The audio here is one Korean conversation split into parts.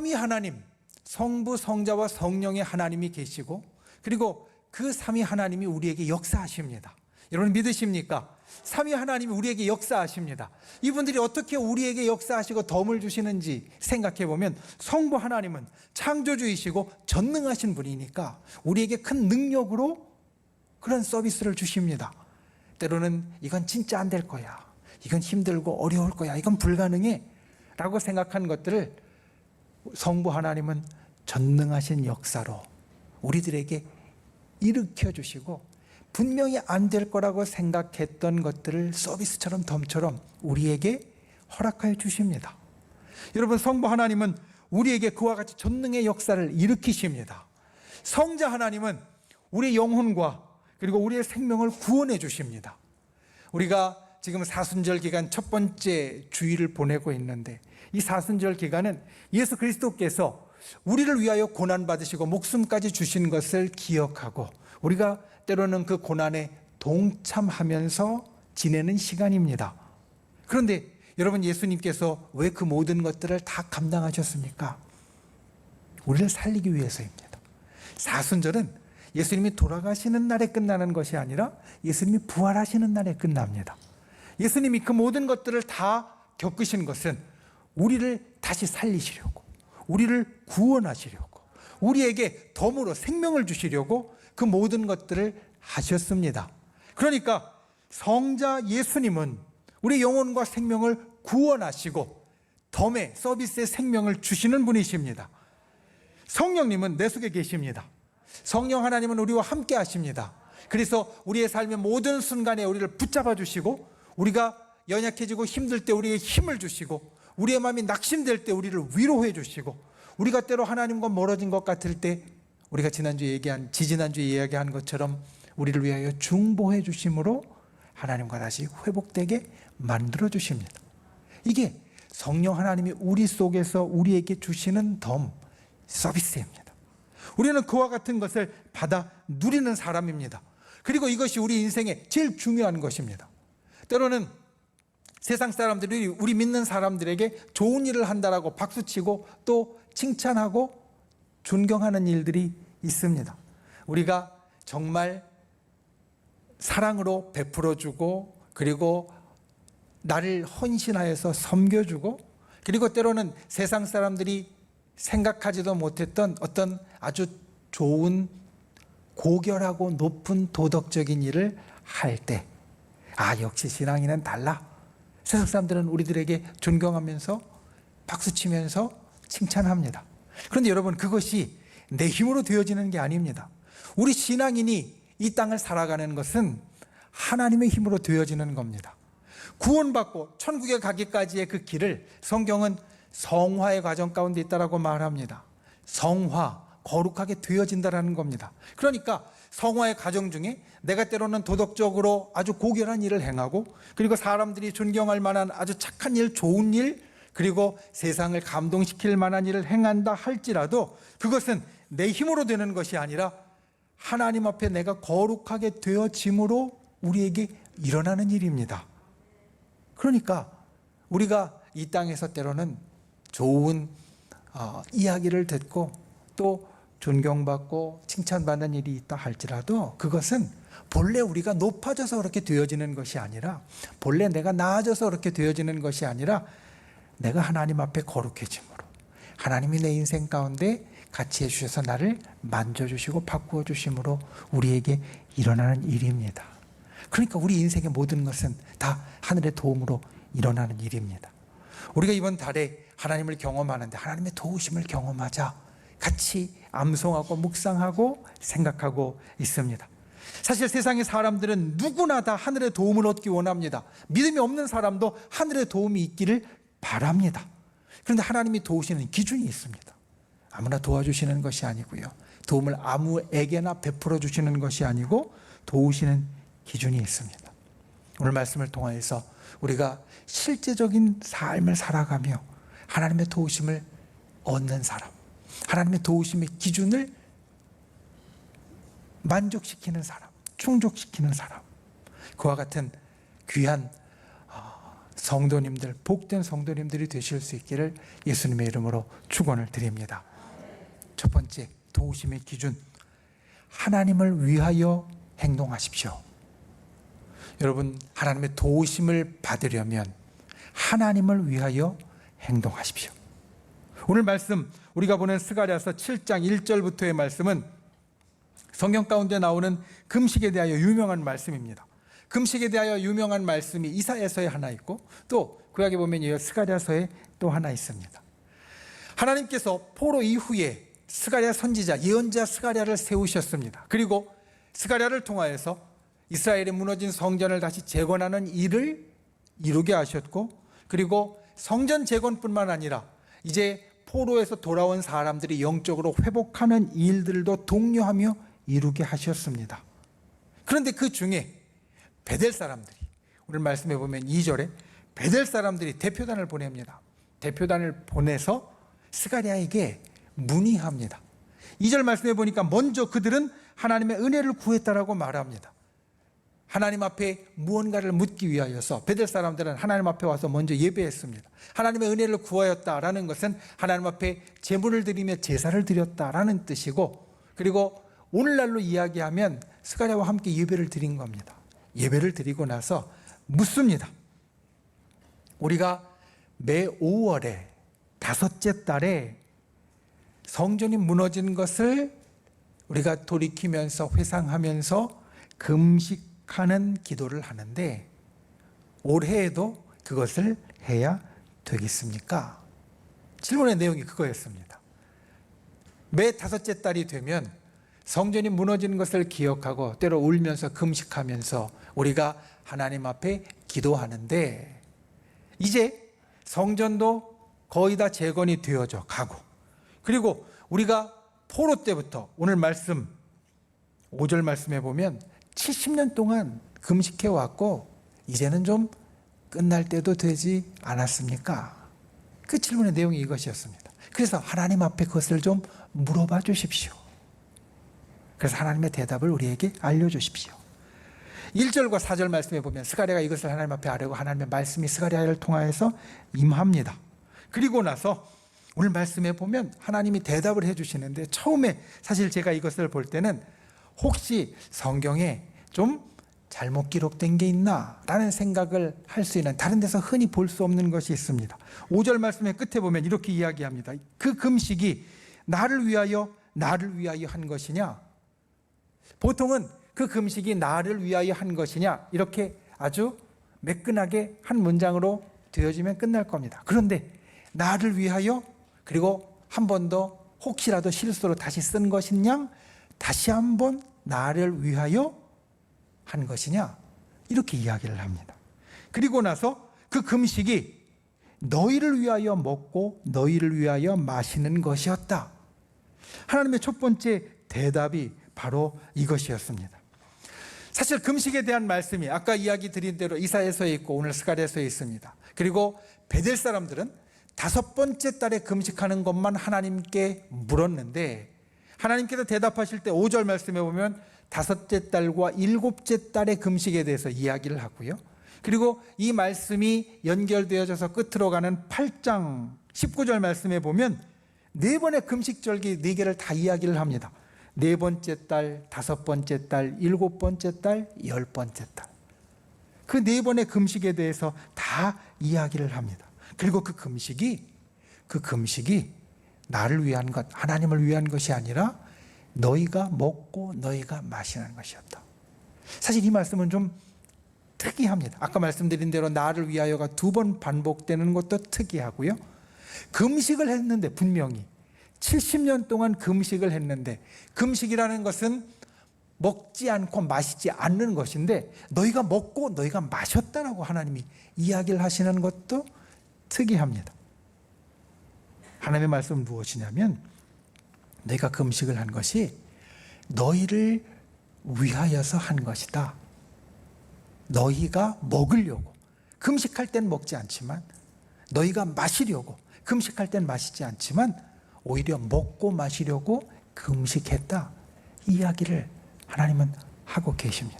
삼위 하나님, 성부, 성자와 성령의 하나님이 계시고, 그리고 그 삼위 하나님이 우리에게 역사하십니다. 여러분 믿으십니까? 삼위 하나님이 우리에게 역사하십니다. 이분들이 어떻게 우리에게 역사하시고 덤을 주시는지 생각해 보면, 성부 하나님은 창조주이시고 전능하신 분이니까 우리에게 큰 능력으로 그런 서비스를 주십니다. 때로는 이건 진짜 안 될 거야, 이건 힘들고 어려울 거야, 이건 불가능해 라고 생각한 것들을 성부 하나님은 전능하신 역사로 우리들에게 일으켜 주시고, 분명히 안 될 거라고 생각했던 것들을 서비스처럼 덤처럼 우리에게 허락하여 주십니다. 여러분, 성부 하나님은 우리에게 그와 같이 전능의 역사를 일으키십니다. 성자 하나님은 우리의 영혼과 그리고 우리의 생명을 구원해 주십니다. 우리가 지금 사순절 기간 첫 번째 주일을 보내고 있는데, 이 사순절 기간은 예수 그리스도께서 우리를 위하여 고난받으시고 목숨까지 주신 것을 기억하고, 우리가 때로는 그 고난에 동참하면서 지내는 시간입니다. 그런데 여러분, 예수님께서 왜 그 모든 것들을 다 감당하셨습니까? 우리를 살리기 위해서입니다. 사순절은 예수님이 돌아가시는 날에 끝나는 것이 아니라 예수님이 부활하시는 날에 끝납니다. 예수님이 그 모든 것들을 다 겪으신 것은 우리를 다시 살리시려고, 우리를 구원하시려고, 우리에게 덤으로 생명을 주시려고 그 모든 것들을 하셨습니다. 그러니까 성자 예수님은 우리 영혼과 생명을 구원하시고 덤의 서비스의 생명을 주시는 분이십니다. 성령님은 내 속에 계십니다. 성령 하나님은 우리와 함께 하십니다. 그래서 우리의 삶의 모든 순간에 우리를 붙잡아 주시고, 우리가 연약해지고 힘들 때 우리에게 힘을 주시고, 우리의 마음이 낙심될 때 우리를 위로해 주시고, 우리가 때로 하나님과 멀어진 것 같을 때 우리가 지지난주에 이야기한 것처럼 우리를 위하여 중보해 주심으로 하나님과 다시 회복되게 만들어 주십니다. 이게 성령 하나님이 우리 속에서 우리에게 주시는 덤, 서비스입니다. 우리는 그와 같은 것을 받아 누리는 사람입니다. 그리고 이것이 우리 인생에 제일 중요한 것입니다. 때로는 세상 사람들이 우리 믿는 사람들에게 좋은 일을 한다라고 박수치고 또 칭찬하고 존경하는 일들이 있습니다. 우리가 정말 사랑으로 베풀어주고, 그리고 나를 헌신하여서 섬겨주고, 그리고 때로는 세상 사람들이 생각하지도 못했던 어떤 아주 좋은 고결하고 높은 도덕적인 일을 할 때, 역시 신앙인은 달라. 세상 사람들은 우리들에게 존경하면서 박수치면서 칭찬합니다. 그런데 여러분, 그것이 내 힘으로 되어지는 게 아닙니다. 우리 신앙인이 이 땅을 살아가는 것은 하나님의 힘으로 되어지는 겁니다. 구원받고 천국에 가기까지의 그 길을 성경은 성화의 과정 가운데 있다라고 말합니다. 성화, 거룩하게 되어진다라는 겁니다. 그러니까 성화의 과정 중에 내가 때로는 도덕적으로 아주 고결한 일을 행하고, 그리고 사람들이 존경할 만한 아주 착한 일, 좋은 일, 그리고 세상을 감동시킬 만한 일을 행한다 할지라도 그것은 내 힘으로 되는 것이 아니라 하나님 앞에 내가 거룩하게 되어짐으로 우리에게 일어나는 일입니다. 그러니까 우리가 이 땅에서 때로는 좋은 이야기를 듣고 또 존경받고 칭찬받는 일이 있다 할지라도 그것은 본래 우리가 높아져서 그렇게 되어지는 것이 아니라, 본래 내가 나아져서 그렇게 되어지는 것이 아니라, 내가 하나님 앞에 거룩해짐으로, 하나님이 내 인생 가운데 같이 해주셔서 나를 만져주시고 바꾸어 주심으로 우리에게 일어나는 일입니다. 그러니까 우리 인생의 모든 것은 다 하늘의 도움으로 일어나는 일입니다. 우리가 이번 달에 하나님을 경험하는데 하나님의 도우심을 경험하자 같이 암송하고 묵상하고 생각하고 있습니다. 사실 세상의 사람들은 누구나 다 하늘의 도움을 얻기 원합니다. 믿음이 없는 사람도 하늘의 도움이 있기를 바랍니다. 그런데 하나님이 도우시는 기준이 있습니다. 아무나 도와주시는 것이 아니고요, 도움을 아무에게나 베풀어 주시는 것이 아니고 도우시는 기준이 있습니다. 오늘 말씀을 통해서 우리가 실제적인 삶을 살아가며 하나님의 도우심을 얻는 사람, 하나님의 도우심의 기준을 만족시키는 사람, 충족시키는 사람, 그와 같은 귀한 성도님들, 복된 성도님들이 되실 수 있기를 예수님의 이름으로 축원을 드립니다. 첫 번째, 도우심의 기준, 하나님을 위하여 행동하십시오. 여러분, 하나님의 도우심을 받으려면 하나님을 위하여 행동하십시오. 오늘 말씀, 우리가 보는 스가랴서 7장 1절부터의 말씀은 성경 가운데 나오는 금식에 대하여 유명한 말씀입니다. 금식에 대하여 유명한 말씀이 이사야서에 하나 있고, 또 구약에 보면 스가랴서에 또 하나 있습니다. 하나님께서 포로 이후에 스가랴 선지자, 예언자 스가랴를 세우셨습니다. 그리고 스가랴를 통하여서 이스라엘의 무너진 성전을 다시 재건하는 일을 이루게 하셨고, 그리고 성전 재건뿐만 아니라 이제 포로에서 돌아온 사람들이 영적으로 회복하는 일들도 독려하며 이루게 하셨습니다. 그런데 그 중에 베델 사람들이, 오늘 말씀해 보면 2절에 베델 사람들이 대표단을 보냅니다. 대표단을 보내서 스가랴에게 문의합니다. 2절 말씀해 보니까 먼저 그들은 하나님의 은혜를 구했다라고 말합니다. 하나님 앞에 무언가를 묻기 위하여서 베델 사람들은 하나님 앞에 와서 먼저 예배했습니다. 하나님의 은혜를 구하였다라는 것은 하나님 앞에 제물을 드리며 제사를 드렸다라는 뜻이고, 그리고 오늘날로 이야기하면 스가랴와 함께 예배를 드린 겁니다. 예배를 드리고 나서 묻습니다. 우리가 매 5월에 5째 달에 성전이 무너진 것을 우리가 돌이키면서 회상하면서 금식하는 기도를 하는데 올해에도 그것을 해야 되겠습니까? 질문의 내용이 그거였습니다. 매 5째 달이 되면 성전이 무너진 것을 기억하고 때로 울면서 금식하면서 우리가 하나님 앞에 기도하는데, 이제 성전도 거의 다 재건이 되어져 가고, 그리고 우리가 포로 때부터 오늘 말씀 5절 말씀해 보면 70년 동안 금식해 왔고 이제는 좀 끝날 때도 되지 않았습니까? 그 질문의 내용이 이것이었습니다. 그래서 하나님 앞에 그것을 좀 물어봐 주십시오. 그래서 하나님의 대답을 우리에게 알려주십시오. 1절과 4절 말씀해 보면 스가랴가 이것을 하나님 앞에 아뢰고 하나님의 말씀이 스가랴를 통하여서 임합니다. 그리고 나서 오늘 말씀해 보면 하나님이 대답을 해주시는데, 처음에 사실 제가 이것을 볼 때는 혹시 성경에 좀 잘못 기록된 게 있나 라는 생각을 할 수 있는, 다른 데서 흔히 볼 수 없는 것이 있습니다. 5절 말씀의 끝에 보면 이렇게 이야기합니다. 그 금식이 나를 위하여 한 것이냐? 보통은 그 금식이 나를 위하여 한 것이냐, 이렇게 아주 매끈하게 한 문장으로 되어지면 끝날 겁니다. 그런데 나를 위하여, 그리고 한 번 더 혹시라도 실수로 다시 쓴 것이냐, 다시 한번 나를 위하여 한 것이냐, 이렇게 이야기를 합니다. 그리고 나서 그 금식이 너희를 위하여 먹고 너희를 위하여 마시는 것이었다. 하나님의 첫 번째 대답이 바로 이것이었습니다. 사실 금식에 대한 말씀이 아까 이야기 드린 대로 이사야서에 있고 오늘 스가랴서에 있습니다. 그리고 베델 사람들은 5번째 달에 금식하는 것만 하나님께 물었는데, 하나님께서 대답하실 때 5절 말씀에 보면 5째 달과 7째 달의 금식에 대해서 이야기를 하고요. 그리고 이 말씀이 연결되어져서 끝으로 가는 8장 19절 말씀에 보면 4번의 금식절기 4개를 다 이야기를 합니다. 4번째 달, 5번째 달, 7번째 달, 10번째 달. 그 4번의 금식에 대해서 다 이야기를 합니다. 그리고 그 금식이 나를 위한 것, 하나님을 위한 것이 아니라 너희가 먹고 너희가 마시는 것이었다. 사실 이 말씀은 좀 특이합니다. 아까 말씀드린 대로 나를 위하여가 2번 반복되는 것도 특이하고요. 금식을 했는데, 분명히 70년 동안 금식을 했는데, 금식이라는 것은 먹지 않고 마시지 않는 것인데 너희가 먹고 너희가 마셨다라고 하나님이 이야기를 하시는 것도 특이합니다. 하나님의 말씀은 무엇이냐면, 내가 금식을 한 것이 너희를 위하여서 한 것이다. 너희가 먹으려고, 금식할 땐 먹지 않지만, 너희가 마시려고, 금식할 땐 마시지 않지만 오히려 먹고 마시려고 금식했다. 이 이야기를 하나님은 하고 계십니다.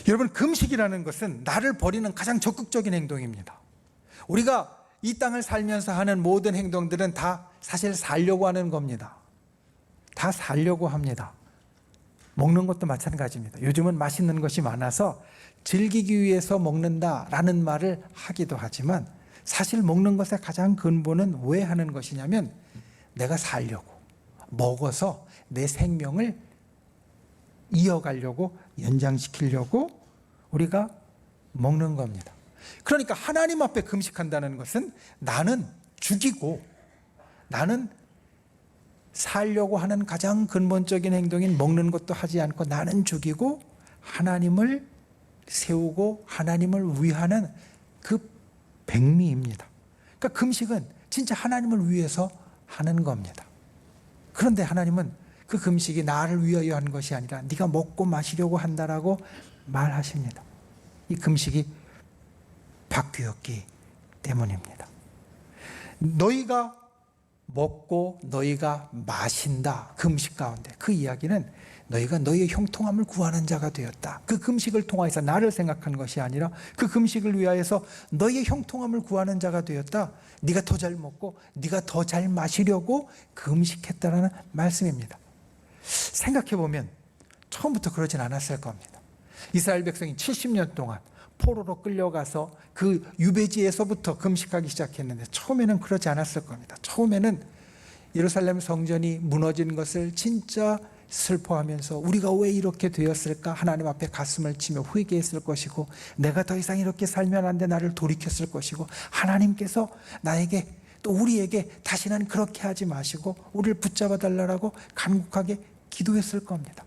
여러분, 금식이라는 것은 나를 버리는 가장 적극적인 행동입니다. 우리가 이 땅을 살면서 하는 모든 행동들은 다 사실 살려고 하는 겁니다. 다 살려고 합니다. 먹는 것도 마찬가지입니다. 요즘은 맛있는 것이 많아서 즐기기 위해서 먹는다라는 말을 하기도 하지만 사실 먹는 것의 가장 근본은 왜 하는 것이냐면 내가 살려고, 먹어서 내 생명을 이어가려고, 연장시키려고 우리가 먹는 겁니다. 그러니까 하나님 앞에 금식한다는 것은 나는 죽이고 나는 살려고 하는 가장 근본적인 행동인 먹는 것도 하지 않고 나는 죽이고 하나님을 세우고 하나님을 위하는 그 백미입니다. 그러니까 금식은 진짜 하나님을 위해서 하는 겁니다. 그런데 하나님은 그 금식이 나를 위하여 한 것이 아니라 네가 먹고 마시려고 한다라고 말하십니다. 이 금식이 바뀌었기 때문입니다. 너희가 먹고 너희가 마신다, 금식 가운데. 그 이야기는 너희가 너희의 형통함을 구하는 자가 되었다. 그 금식을 통해서 나를 생각한 것이 아니라 그 금식을 위하여서 너희의 형통함을 구하는 자가 되었다. 네가 더 잘 먹고 네가 더 잘 마시려고 금식했다라는 말씀입니다. 생각해보면 처음부터 그러진 않았을 겁니다. 이스라엘 백성이 70년 동안 포로로 끌려가서 그 유배지에서부터 금식하기 시작했는데 처음에는 그러지 않았을 겁니다. 처음에는 예루살렘 성전이 무너진 것을 진짜 슬퍼하면서 우리가 왜 이렇게 되었을까 하나님 앞에 가슴을 치며 회개했을 것이고 내가 더 이상 이렇게 살면 안 돼 나를 돌이켰을 것이고 하나님께서 나에게 또 우리에게 다시는 그렇게 하지 마시고 우리를 붙잡아 달라고 간곡하게 기도했을 겁니다.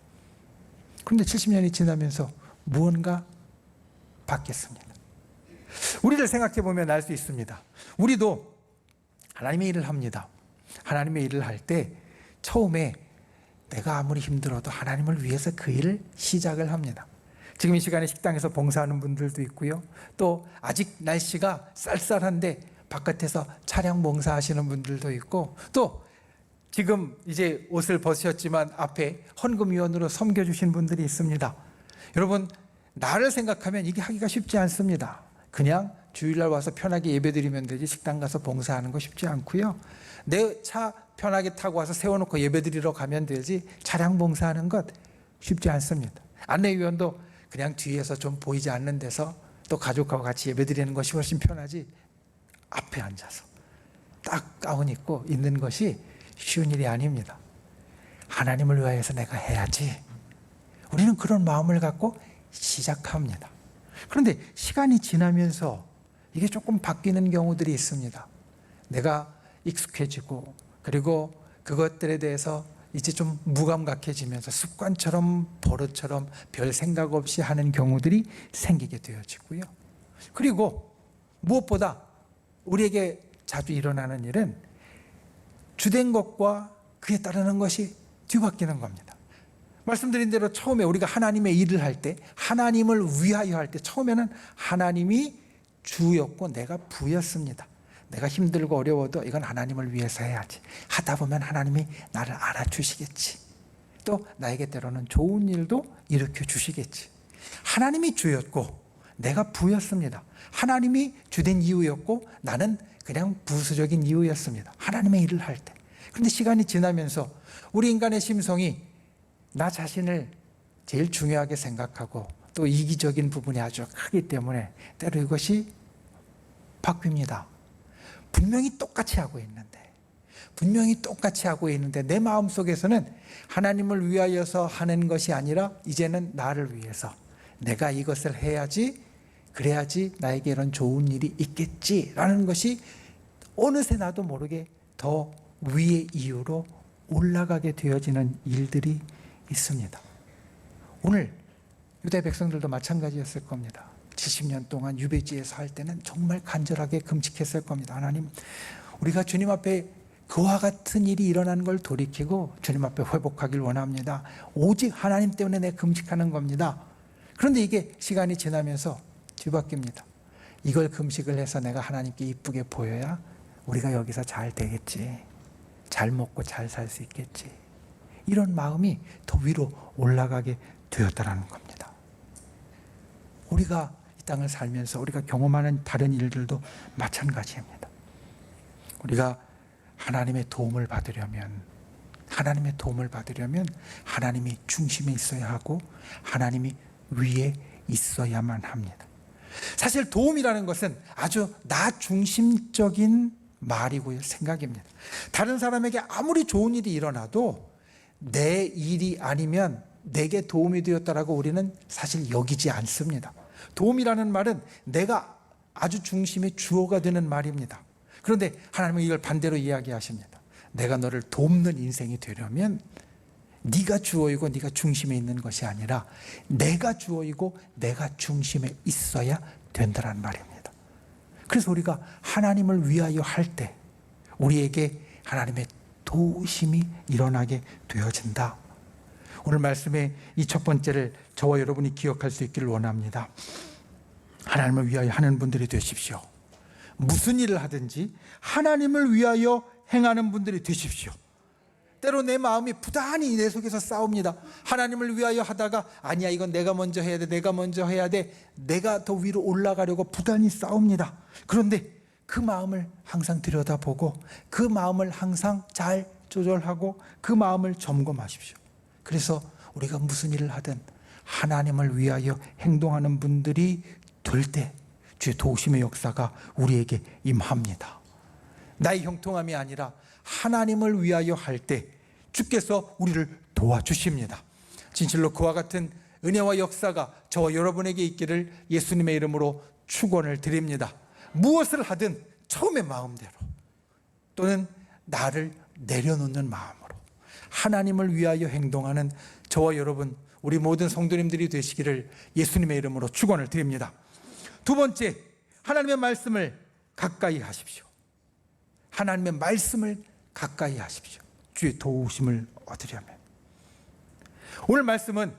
그런데 70년이 지나면서 무언가 바뀌었습니다. 우리를 생각해 보면 알 수 있습니다. 우리도 하나님의 일을 합니다. 하나님의 일을 할 때 처음에 내가 아무리 힘들어도 하나님을 위해서 그 일을 시작을 합니다. 지금 이 시간에 식당에서 봉사하는 분들도 있고요. 또 아직 날씨가 쌀쌀한데 바깥에서 차량 봉사하시는 분들도 있고 또 지금 이제 옷을 벗으셨지만 앞에 헌금위원으로 섬겨주신 분들이 있습니다. 여러분, 나를 생각하면 이게 하기가 쉽지 않습니다. 그냥 주일날 와서 편하게 예배드리면 되지 식당 가서 봉사하는 거 쉽지 않고요. 내 차 편하게 타고 와서 세워놓고 예배드리러 가면 되지 차량 봉사하는 것 쉽지 않습니다. 안내위원도 그냥 뒤에서 좀 보이지 않는 데서 또 가족하고 같이 예배드리는 것이 훨씬 편하지 앞에 앉아서 딱 가운 입고 있는 것이 쉬운 일이 아닙니다. 하나님을 위하여서 내가 해야지. 우리는 그런 마음을 갖고 시작합니다. 그런데 시간이 지나면서 이게 조금 바뀌는 경우들이 있습니다. 내가 익숙해지고 그리고 그것들에 대해서 이제 좀 무감각해지면서 습관처럼 버릇처럼 별 생각 없이 하는 경우들이 생기게 되어지고요. 그리고 무엇보다 우리에게 자주 일어나는 일은 주된 것과 그에 따르는 것이 뒤바뀌는 겁니다. 말씀드린 대로 처음에 우리가 하나님의 일을 할 때 하나님을 위하여 할 때 처음에는 하나님이 주였고 내가 부였습니다. 내가 힘들고 어려워도 이건 하나님을 위해서 해야지. 하다 보면 하나님이 나를 알아주시겠지. 또 나에게 때로는 좋은 일도 일으켜 주시겠지. 하나님이 주였고 내가 부였습니다. 하나님이 주된 이유였고 나는 그냥 부수적인 이유였습니다. 하나님의 일을 할 때. 그런데 시간이 지나면서 우리 인간의 심성이 나 자신을 제일 중요하게 생각하고 또 이기적인 부분이 아주 크기 때문에 때로 이것이 바뀝니다. 분명히 똑같이 하고 있는데 내 마음속에서는 하나님을 위하여서 하는 것이 아니라 이제는 나를 위해서 내가 이것을 해야지 그래야지 나에게 이런 좋은 일이 있겠지라는 것이 어느새 나도 모르게 더 위의 이유로 올라가게 되어지는 일들이 있습니다. 오늘 유대 백성들도 마찬가지였을 겁니다. 70년 동안 유배지에서 할 때는 정말 간절하게 금식했을 겁니다. 하나님, 우리가 주님 앞에 그와 같은 일이 일어난 걸 돌이키고 주님 앞에 회복하길 원합니다. 오직 하나님 때문에 내 금식하는 겁니다. 그런데 이게 시간이 지나면서 뒤바뀝니다. 이걸 금식을 해서 내가 하나님께 이쁘게 보여야 우리가 여기서 잘 되겠지. 잘 먹고 잘 살 수 있겠지. 이런 마음이 더 위로 올라가게 되었다는 겁니다. 우리가 이 땅을 살면서 우리가 경험하는 다른 일들도 마찬가지입니다. 우리가 하나님의 도움을 받으려면 하나님이 중심에 있어야 하고 하나님이 위에 있어야만 합니다. 사실 도움이라는 것은 아주 나 중심적인 말이고요, 생각입니다. 다른 사람에게 아무리 좋은 일이 일어나도 내 일이 아니면 내게 도움이 되었다라고 우리는 사실 여기지 않습니다. 도움이라는 말은 내가 아주 중심의 주어가 되는 말입니다. 그런데 하나님은 이걸 반대로 이야기하십니다. 내가 너를 돕는 인생이 되려면 네가 주어이고 네가 중심에 있는 것이 아니라 내가 주어이고 내가 중심에 있어야 된다는 말입니다. 그래서 우리가 하나님을 위하여 할 때 우리에게 하나님의 도우심이 일어나게 되어진다. 오늘 말씀의 이 첫 번째를 저와 여러분이 기억할 수 있기를 원합니다. 하나님을 위하여 하는 분들이 되십시오. 무슨 일을 하든지 하나님을 위하여 행하는 분들이 되십시오. 때로 내 마음이 부단히 내 속에서 싸웁니다. 하나님을 위하여 하다가 아니야, 이건 내가 먼저 해야 돼, 내가 먼저 해야 돼, 내가 더 위로 올라가려고 부단히 싸웁니다. 그런데 그 마음을 항상 들여다보고 그 마음을 항상 잘 조절하고 그 마음을 점검하십시오. 그래서 우리가 무슨 일을 하든 하나님을 위하여 행동하는 분들이 될 때 주의 도우심의 역사가 우리에게 임합니다. 나의 형통함이 아니라 하나님을 위하여 할 때 주께서 우리를 도와주십니다. 진실로 그와 같은 은혜와 역사가 저와 여러분에게 있기를 예수님의 이름으로 축원을 드립니다. 무엇을 하든 처음의 마음대로 또는 나를 내려놓는 마음으로 하나님을 위하여 행동하는 저와 여러분, 우리 모든 성도님들이 되시기를 예수님의 이름으로 축원을 드립니다. 두 번째, 하나님의 말씀을 가까이 하십시오. 하나님의 말씀을 가까이 하십시오. 주의 도우심을 얻으려면. 오늘 말씀은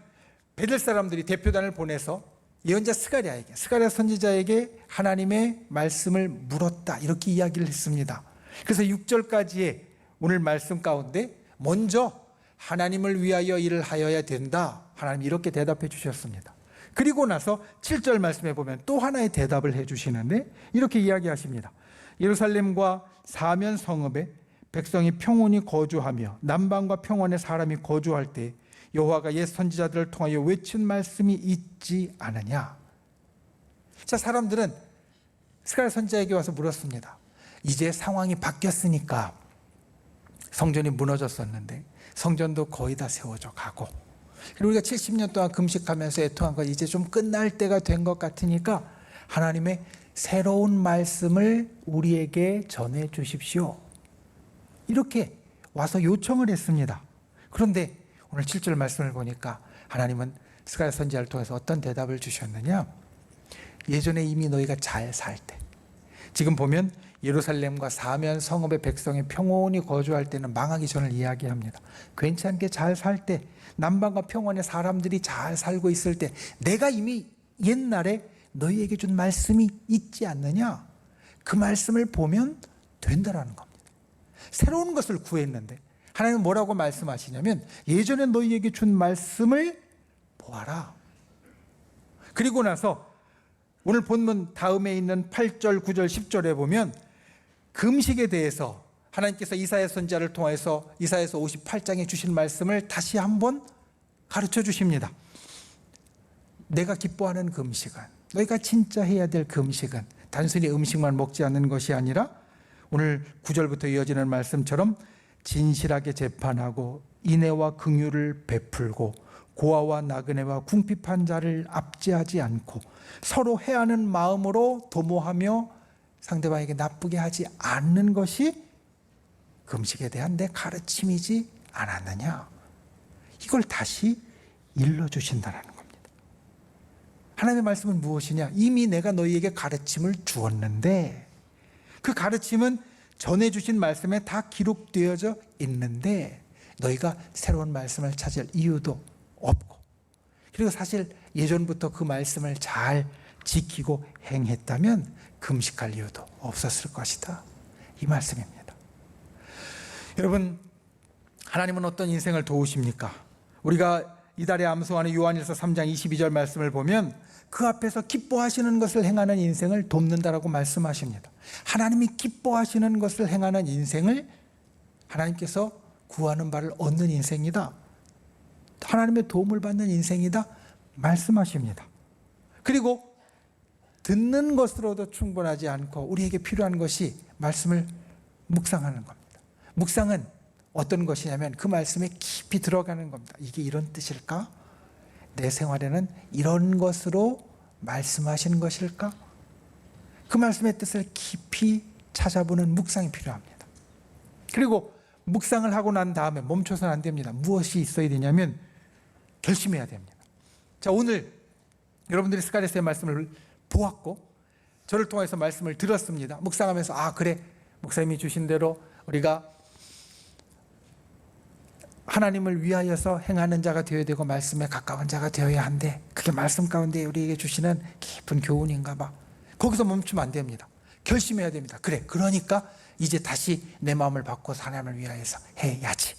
베들 사람들이 대표단을 보내서 예언자 스가랴 선지자에게 하나님의 말씀을 물었다, 이렇게 이야기를 했습니다. 그래서 6절까지의 오늘 말씀 가운데 먼저 하나님을 위하여 일을 하여야 된다, 하나님이 이렇게 대답해 주셨습니다. 그리고 나서 7절 말씀에 보면 또 하나의 대답을 해 주시는데 이렇게 이야기하십니다. 예루살렘과 사면 성읍에 백성이 평온히 거주하며 남방과 평원에 사람이 거주할 때 여호와가 옛 선지자들을 통하여 외친 말씀이 있지 않으냐. 자, 사람들은 스가랴 선지자에게 와서 물었습니다. 이제 상황이 바뀌었으니까, 성전이 무너졌었는데 성전도 거의 다 세워져 가고, 그리고 우리가 70년 동안 금식하면서 애통한 것 이제 좀 끝날 때가 된 것 같으니까 하나님의 새로운 말씀을 우리에게 전해 주십시오, 이렇게 와서 요청을 했습니다. 그런데 오늘 7절 말씀을 보니까 하나님은 스가랴 선지자를 통해서 어떤 대답을 주셨느냐. 예전에 이미 너희가 잘 살 때, 지금 보면 예루살렘과 사면 성읍의 백성이 평온히 거주할 때는 망하기 전을 이야기합니다. 괜찮게 잘 살 때, 남방과 평원에 사람들이 잘 살고 있을 때 내가 이미 옛날에 너희에게 준 말씀이 있지 않느냐. 그 말씀을 보면 된다라는 겁니다. 새로운 것을 구했는데 하나님은 뭐라고 말씀하시냐면 예전에 너희에게 준 말씀을 보아라. 그리고 나서 오늘 본문 다음에 있는 8절, 9절, 10절에 보면 금식에 대해서 하나님께서 이사야 선지자를 통해서 이사야서 58장에 주신 말씀을 다시 한번 가르쳐 주십니다. 내가 기뻐하는 금식은, 너희가 진짜 해야 될 금식은 단순히 음식만 먹지 않는 것이 아니라 오늘 9절부터 이어지는 말씀처럼 진실하게 재판하고 인애와 긍휼을 베풀고 고아와 나그네와 궁핍한 자를 압제하지 않고 서로 해하는 마음으로 도모하며 상대방에게 나쁘게 하지 않는 것이 금식에 대한 내 가르침이지 않았느냐. 이걸 다시 일러주신다는 겁니다. 하나님의 말씀은 무엇이냐. 이미 내가 너희에게 가르침을 주었는데 그 가르침은 전해주신 말씀에 다 기록되어져 있는데 너희가 새로운 말씀을 찾을 이유도 없고, 그리고 사실 예전부터 그 말씀을 잘 지키고 행했다면 금식할 이유도 없었을 것이다, 이 말씀입니다. 여러분, 하나님은 어떤 인생을 도우십니까? 우리가 이달에 암송하는 요한일서 3장 22절 말씀을 보면 그 앞에서 기뻐하시는 것을 행하는 인생을 돕는다라고 말씀하십니다. 하나님이 기뻐하시는 것을 행하는 인생을 하나님께서 구하는 바를 얻는 인생이다. 하나님의 도움을 받는 인생이다 말씀하십니다. 그리고 듣는 것으로도 충분하지 않고 우리에게 필요한 것이 말씀을 묵상하는 겁니다. 묵상은 어떤 것이냐면 그 말씀에 깊이 들어가는 겁니다. 이게 이런 뜻일까? 내 생활에는 이런 것으로 말씀하시는 것일까? 그 말씀의 뜻을 깊이 찾아보는 묵상이 필요합니다. 그리고 묵상을 하고 난 다음에 멈춰서는 안 됩니다. 무엇이 있어야 되냐면 결심해야 됩니다. 자, 오늘 여러분들이 스가랴서의 말씀을 보았고 저를 통해서 말씀을 들었습니다. 묵상하면서 아 그래, 목사님이 주신 대로 우리가 하나님을 위하여서 행하는 자가 되어야 되고 말씀에 가까운 자가 되어야 한데 그게 말씀 가운데 우리에게 주시는 깊은 교훈인가 봐. 거기서 멈추면 안 됩니다. 결심해야 됩니다. 그래, 그러니까 이제 다시 내 마음을 바꿔서 하나님을 위하여서 해야지.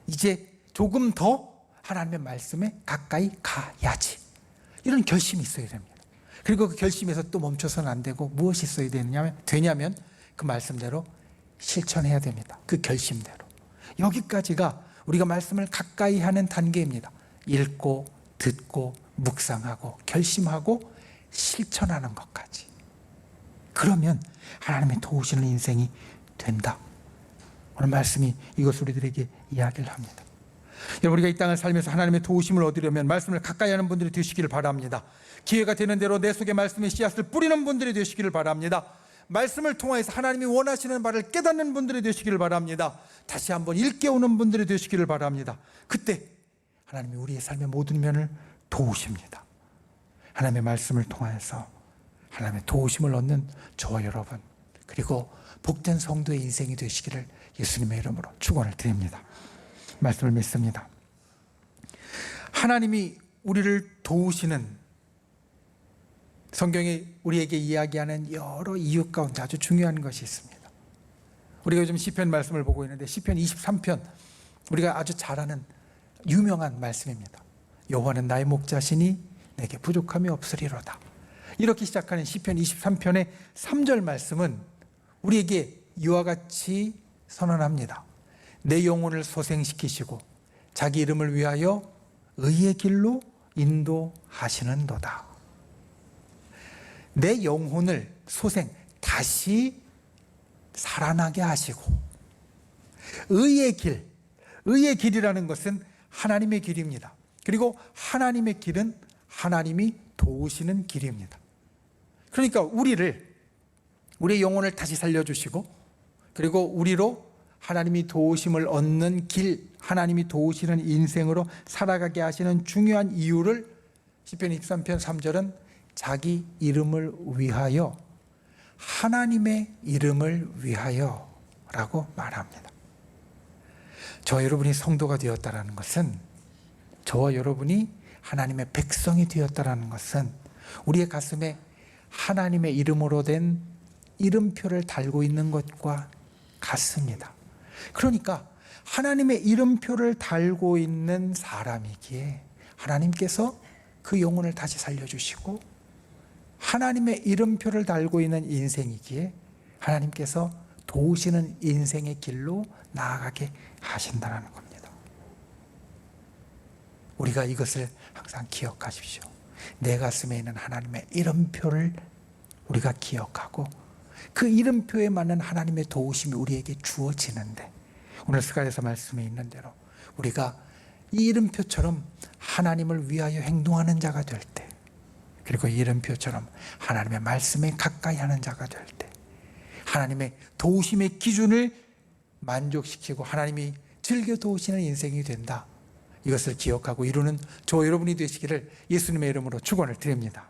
이제 조금 더 하나님의 말씀에 가까이 가야지. 이런 결심이 있어야 됩니다. 그리고 그 결심에서 또 멈춰서는 안 되고 무엇이 있어야 되냐면 그 말씀대로 실천해야 됩니다. 그 결심대로. 여기까지가 우리가 말씀을 가까이 하는 단계입니다. 읽고 듣고 묵상하고 결심하고 실천하는 것까지. 그러면 하나님의 도우시는 인생이 된다. 오늘 말씀이 이것을 우리들에게 이야기를 합니다. 여러분, 우리가 이 땅을 살면서 하나님의 도우심을 얻으려면 말씀을 가까이 하는 분들이 되시기를 바랍니다. 기회가 되는 대로 내 속에 말씀의 씨앗을 뿌리는 분들이 되시기를 바랍니다. 말씀을 통해서 하나님이 원하시는 바를 깨닫는 분들이 되시기를 바랍니다. 다시 한번 일깨우는 분들이 되시기를 바랍니다. 그때 하나님이 우리의 삶의 모든 면을 도우십니다. 하나님의 말씀을 통해서 하나님의 도우심을 얻는 저와 여러분, 그리고 복된 성도의 인생이 되시기를 예수님의 이름으로 축원을 드립니다. 말씀을 믿습니다. 하나님이 우리를 도우시는 성경이 우리에게 이야기하는 여러 이유 가운데 아주 중요한 것이 있습니다. 우리가 요즘 시편 말씀을 보고 있는데 시편 23편, 우리가 아주 잘 아는 유명한 말씀입니다. 여호와는 나의 목자시니 내게 부족함이 없으리로다. 이렇게 시작하는 시편 23편의 3절 말씀은 우리에게 이와 같이 선언합니다. 내 영혼을 소생시키시고 자기 이름을 위하여 의의 길로 인도하시는도다. 내 영혼을 다시 살아나게 하시고, 의의 길이라는 것은 하나님의 길입니다. 그리고 하나님의 길은 하나님이 도우시는 길입니다. 그러니까 우리의 영혼을 다시 살려주시고, 그리고 우리로 하나님이 도우심을 얻는 길, 하나님이 도우시는 인생으로 살아가게 하시는 중요한 이유를 시편 23편 3절은 자기 이름을 위하여, 하나님의 이름을 위하여 라고 말합니다. 저와 여러분이 성도가 되었다는 것은, 저와 여러분이 하나님의 백성이 되었다는 것은 우리의 가슴에 하나님의 이름으로 된 이름표를 달고 있는 것과 같습니다. 그러니까 하나님의 이름표를 달고 있는 사람이기에 하나님께서 그 영혼을 다시 살려주시고, 하나님의 이름표를 달고 있는 인생이기에 하나님께서 도우시는 인생의 길로 나아가게 하신다는 겁니다. 우리가 이것을 항상 기억하십시오. 내 가슴에 있는 하나님의 이름표를 우리가 기억하고 그 이름표에 맞는 하나님의 도우심이 우리에게 주어지는데, 오늘 스가랴서 말씀에 있는 대로 우리가 이 이름표처럼 하나님을 위하여 행동하는 자가 될 때, 그리고 이 이름표처럼 하나님의 말씀에 가까이 하는 자가 될 때, 하나님의 도우심의 기준을 만족시키고 하나님이 즐겨 도우시는 인생이 된다. 이것을 기억하고 이루는 저와 여러분이 되시기를 예수님의 이름으로 축원을 드립니다.